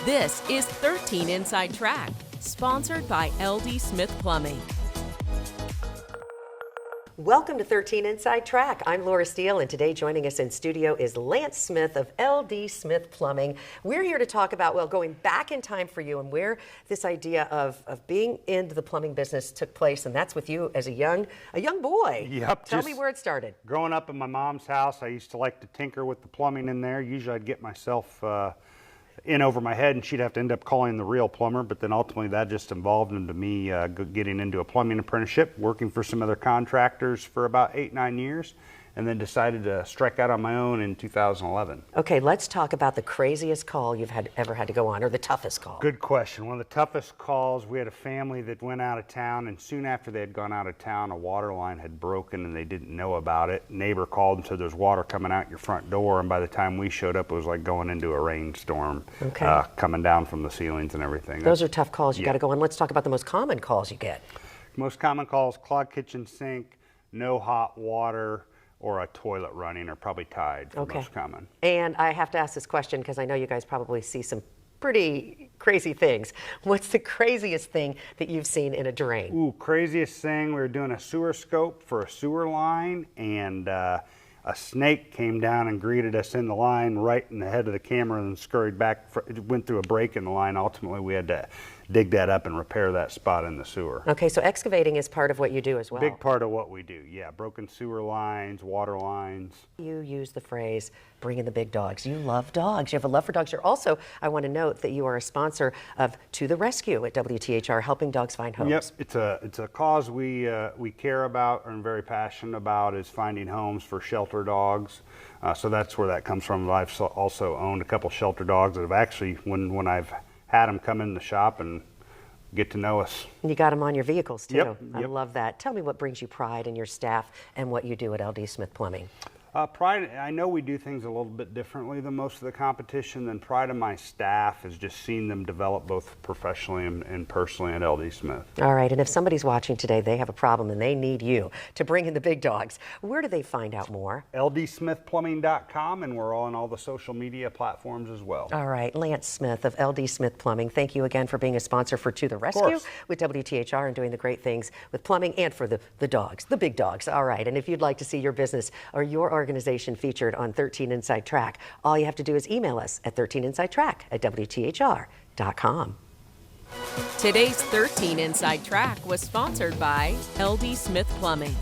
This is 13 Inside Track, sponsored by LD Smith Plumbing. Welcome to 13 Inside Track. I'm Laura Steele, and today joining us in studio is Lance Smith of LD Smith Plumbing. We're here to talk about, well, going back in time for you and where this idea of being into the plumbing business took place, and that's with you as a young boy. Yep. Tell me where it started. Growing up in my mom's house, I used to like to tinker with the plumbing in there. Usually I'd get myself in over my head, and she'd have to end up calling the real plumber, but then ultimately that just evolved into me getting into a plumbing apprenticeship, working for some other contractors for about 8-9 years, and then decided to strike out on my own in 2011. Okay, let's talk about the craziest call you've ever had to go on, or the toughest call. Good question. One of the toughest calls, we had a family that went out of town, and soon after they had gone out of town, a water line had broken and they didn't know about it. Neighbor called and said there's water coming out your front door, and by the time we showed up, it was like going into a rainstorm, coming down from the ceilings and everything. Those are tough calls you got to go on. Let's talk about the most common calls you get. Most common calls: clogged kitchen sink, no hot water, or a toilet running are probably tied for most common. And I have to ask this question because I know you guys probably see some pretty crazy things. What's the craziest thing that you've seen in a drain? Ooh, craziest thing, we were doing a sewer scope for a sewer line, and a snake came down and greeted us in the line right in the head of the camera and scurried back. It went through a break in the line. Ultimately, we had to dig that up and repair that spot in the sewer. Okay, so excavating is part of what you do as well. Big part of what we do, yeah. Broken sewer lines, water lines. You use the phrase, bring in the big dogs. You love dogs. You have a love for dogs. You're also, I want to note that you are a sponsor of To the Rescue at WTHR, helping dogs find homes. Yep, it's a cause we care about and very passionate about, is finding homes for shelter dogs. So that's where that comes from. I've also owned a couple shelter dogs that have actually, when I've had them come in the shop and get to know us. And you got them on your vehicles too. Yep. I love that. Tell me what brings you pride in your staff and what you do at LD Smith Plumbing. Pride, I know we do things a little bit differently than most of the competition. And pride of my staff is just seeing them develop both professionally and personally at LD Smith. All right, and if somebody's watching today, they have a problem and they need you to bring in the big dogs, where do they find out more? LDSmithPlumbing.com, and we're all on all the social media platforms as well. All right, Lance Smith of LD Smith Plumbing, thank you again for being a sponsor for To the Rescue with WTHR and doing the great things with plumbing and for the dogs, the big dogs. All right, and if you'd like to see your business or your organization featured on 13 Inside Track, all you have to do is email us at 13insidetrack@WTHR.com. Today's 13 Inside Track was sponsored by LD Smith Plumbing.